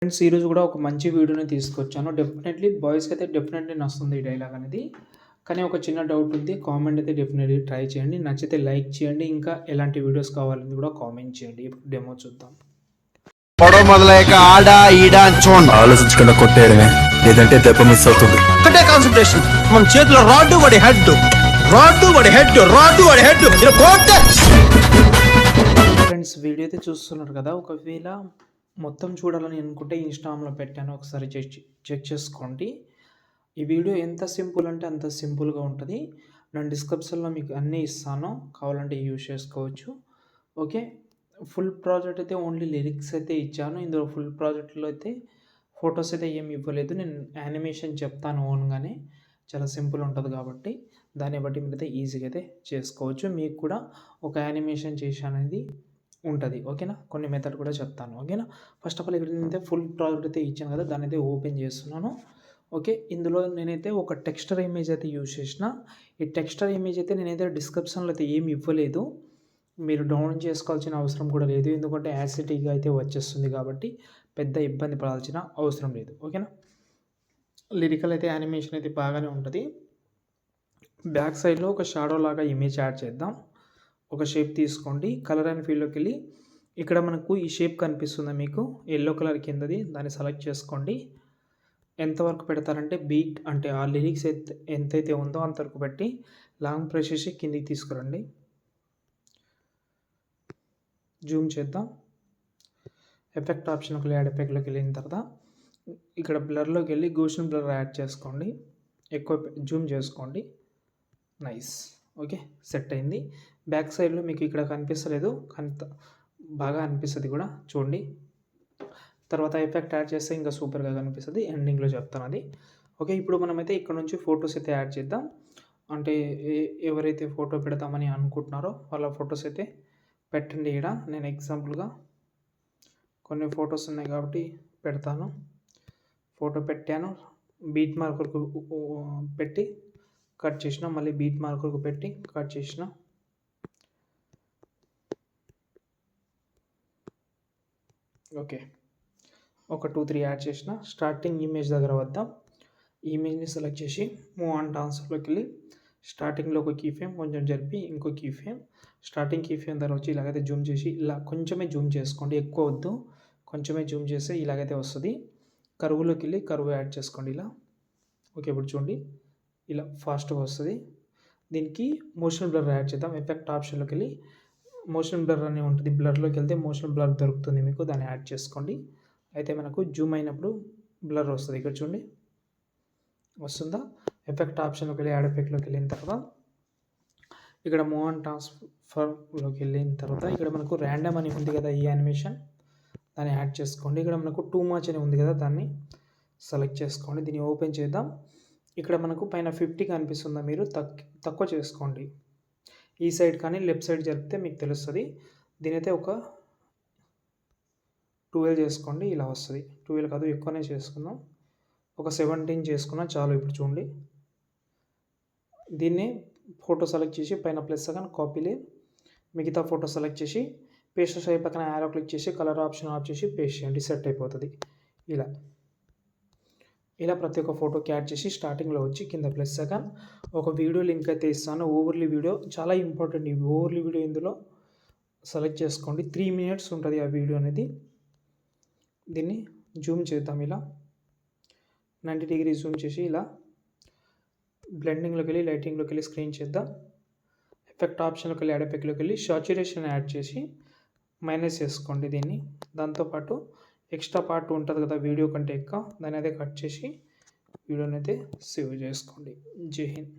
Friends ఈరోజు కూడా ఒక మంచి వీడియోని తీసుకొచ్చాను. బాయ్స్‌కి అయితే డెఫినెట్లీ నచ్చుతుంది ఈ డైలాగ్ అనేది. కానీ ఒక చిన్న డౌట్ ఉంది. కామెంట్ అయితే డెఫినెట్లీ ట్రై చేయండి. నచ్చితే లైక్ చేయండి. ఇంకా ఎలాంటి వీడియోస్ కావాలని కూడా కామెంట్ చేయండి. ఇప్పుడు డెమో చూద్దాం. గొడవ మొదలయ్యాక ఆడా ఈడా అని చూడండి. ఆలోచించకుండా కొట్టేయడమే, లేదంటే దెబ్బ మిస్ అవుతుంది. ఒకటే కాన్సన్ట్రేషన్. మన చేతిలో రాడ్డు వాడి హెడ్, రాడ్డు వాడి హెడ్, రాడ్డు వాడి హెడ్. ఫ్రెండ్స్ వీడియో అయితే చూస్తున్నారు కదా. ఒకవేళ మొత్తం చూడాలని అనుకుంటే ఇన్స్టాగ్రామ్లో పెట్టాను, ఒకసారి చెక్ చేసుకోండి. ఈ వీడియో ఎంత సింపుల్ అంటే అంత సింపుల్గా ఉంటుంది. నేను డిస్క్రిప్షన్లో మీకు అన్నీ ఇస్తాను, కావాలంటే యూజ్ చేసుకోవచ్చు. ఓకే, ఫుల్ ప్రాజెక్ట్ అయితే ఓన్లీ లిరిక్స్ అయితే ఇచ్చాను. ఇందులో ఫుల్ ప్రాజెక్ట్లో అయితే ఫొటోస్ అయితే ఏమి ఇవ్వలేదు. నేను యానిమేషన్ చెప్తాను ఓన్గానే, చాలా సింపుల్ ఉంటుంది కాబట్టి దాన్ని బట్టి మీరైతే ఈజీగా అయితే చేసుకోవచ్చు. మీకు కూడా ఒక యానిమేషన్ చేశానది ఉంటుంది. ఓకేనా, కొన్ని మెథడ్ కూడా చెప్తాను. ఓకేనా, ఫస్ట్ ఆఫ్ ఆల్ ఇక్కడ నేనైతే ఫుల్ ప్రాజెక్ట్ అయితే ఇచ్చాను కదా, దాన్ని అయితే ఓపెన్ చేస్తున్నాను. ఓకే, ఇందులో నేనైతే ఒక టెక్స్చర్ ఇమేజ్ అయితే యూజ్ చేసిన. ఈ టెక్స్చర్ ఇమేజ్ అయితే నేనైతే డిస్క్రిప్షన్లో అయితే ఏమి ఇవ్వలేదు. మీరు డౌన్లోడ్ చేసుకోవాల్సిన అవసరం కూడా లేదు, ఎందుకంటే యాసిటీగా అయితే వచ్చేస్తుంది కాబట్టి పెద్ద ఇబ్బంది పడాల్సిన అవసరం లేదు. ఓకేనా, లిరికల్ అయితే యానిమేషన్ అయితే బాగానే ఉంటుంది. బ్యాక్ సైడ్లో ఒక షాడో లాగా ఇమేజ్ యాడ్ చేద్దాం. ఒక షేప్ తీసుకోండి, కలర్ అండ్ ఫీల్డ్లోకి వెళ్ళి ఇక్కడ మనకు ఈ షేప్ కనిపిస్తుందా మీకు, ఎల్లో కలర్ కిందది, దాన్ని సెలెక్ట్ చేసుకోండి. ఎంతవరకు పెడతారంటే బీట్ అంటే ఆ లిరిక్స్ ఎంతైతే ఉందో అంతవరకు పెట్టి లాంగ్ ప్రెస్ చేసి కిందికి తీసుకురండి. జూమ్ చేద్దాం. ఎఫెక్ట్ ఆప్షన్కి వెళ్ళి యాడ్ ఎఫెక్ట్లోకి వెళ్ళిన తర్వాత ఇక్కడ బ్లర్లోకి వెళ్ళి గోషన్ బ్లర్ యాడ్ చేసుకోండి. ఎక్కువ జూమ్ చేసుకోండి. నైస్. ఓకే, సెట్ అయింది. బ్యాక్ సైడ్లో మీకు ఇక్కడ కనిపిస్తలేదు, కానీ బాగా అనిపిస్తుంది కూడా, చూడండి. తర్వాత ఎఫెక్ట్ యాడ్ చేస్తే ఇంకా సూపర్గా కనిపిస్తుంది. ఎండింగ్లో చెప్తాను అది. ఓకే, ఇప్పుడు మనమైతే ఇక్కడ నుంచి ఫొటోస్ అయితే యాడ్ చేద్దాం. అంటే ఎవరైతే ఫోటో పెడతామని అనుకుంటున్నారో వాళ్ళ ఫొటోస్ అయితే పెట్టండి. ఇక్కడ నేను ఎగ్జాంపుల్గా కొన్ని ఫొటోస్ ఉన్నాయి కాబట్టి పెడతాను. ఫోటో పెట్టాను, బీట్ మార్కర్కు పెట్టి కట్ చేసిన, మళ్ళీ బీట్ మార్కర్కు పెట్టి కట్ చేసిన. ఓకే, ఒక 2-3 యాడ్ చేసిన. స్టార్టింగ్ ఇమేజ్ దగ్గర వద్దాం. ఇమేజ్ని సెలెక్ట్ చేసి మూవ్ ఆన్ ట్రాన్స్ఫర్లోకి వెళ్ళి స్టార్టింగ్లో ఒక కీ ఫ్రేమ్ కొంచెం జరిపి ఇంకో key frame, starting key frame దగ్గర వచ్చి ఇలాగైతే జూమ్ చేసి ఇలా కొంచెమే జూమ్ చేసుకోండి, ఎక్కువ వద్దు, కొంచెమే జూమ్ చేస్తే ఇలాగైతే వస్తుంది. కరువులోకి వెళ్ళి కరువు యాడ్ చేసుకోండి ఇలా. ఓకే, ఇప్పుడు చూడండి ఇలా ఫాస్ట్గా వస్తుంది. దీనికి మోషన్ బ్లర్ యాడ్ చేద్దాం. ఎఫెక్ట్ ఆప్షన్లోకి వెళ్ళి మోషన్ బ్లర్ అని ఉంటుంది, బ్లర్లోకి వెళ్తే మోషన్ బ్లర్ దొరుకుతుంది మీకు, దాన్ని యాడ్ చేసుకోండి. అయితే మనకు జూమ్ అయినప్పుడు బ్లర్ వస్తుంది. ఇక్కడ చూడండి వస్తుందా. ఎఫెక్ట్ ఆప్షన్లోకి వెళ్ళి యాడ్ ఎఫెక్ట్లోకి వెళ్ళిన తర్వాత ఇక్కడ మూవ్ ఆన్ ట్రాన్స్ఫర్లోకి వెళ్ళిన తర్వాత ఇక్కడ మనకు ర్యాండమ్ అని ఉంది కదా, ఈ యానిమేషన్ దాన్ని యాడ్ చేసుకోండి. ఇక్కడ మనకు టూ మచ్ అని ఉంది కదా, దాన్ని సెలెక్ట్ చేసుకోండి. దీన్ని ఓపెన్ చేద్దాం. ఇక్కడ మనకు పైన 50 కనిపిస్తుందా, మీరు తక్కువ చేసుకోండి. ఈ సైడ్ కానీ లెఫ్ట్ సైడ్ జరిపితే మీకు తెలుస్తుంది. దీనైతే ఒక 12 చేసుకోండి, ఇలా వస్తుంది. 12 కాదు, ఎక్కువనే చేసుకుందాం. ఒక 17 చేసుకున్నా చాలు. ఇప్పుడు చూడండి, దీన్ని ఫోటో సెలెక్ట్ చేసి పైన ప్లస్ కానీ కాపీలే మిగతా ఫోటో సెలెక్ట్ చేసి పేస్ట్ సైడ్ పక్కన యారో క్లిక్ చేసి కలర్ ఆప్షన్ ఆఫ్ చేసి పేస్ట్ చేయండి, సెట్ అయిపోతుంది. ఇలా ప్రతి ఒక్క ఫోటోకి యాడ్ చేసి స్టార్టింగ్లో వచ్చి కింద ప్లస్ సెకండ్ ఒక వీడియో లింక్ అయితే ఇస్తాను. ఓవర్లీ వీడియో చాలా ఇంపార్టెంట్. ఈ ఓవర్లీ వీడియో ఇందులో సెలెక్ట్ చేసుకోండి. 3 minutes ఉంటుంది ఆ వీడియో అనేది. దీన్ని జూమ్ చేద్దాం. ఇలా 90 degrees జూమ్ చేసి ఇలా బ్లెండింగ్లోకి వెళ్ళి లైటింగ్లోకి వెళ్ళి స్క్రీన్ చేద్దాం. ఎఫెక్ట్ ఆప్షన్లోకి వెళ్ళి యాడ్ ఎఫెక్ట్లోకి వెళ్ళి సాచురేషన్ యాడ్ చేసి మైనస్ చేసుకోండి దీన్ని. దాంతోపాటు ఎక్స్ట్రా పార్ట్ ఉంటుంది కదా వీడియో కంటే ఎక్కువ, దాన్ని అయితే కట్ చేసి వీడియోని అయితే సేవ్ చేసుకోండి. జై హింద్.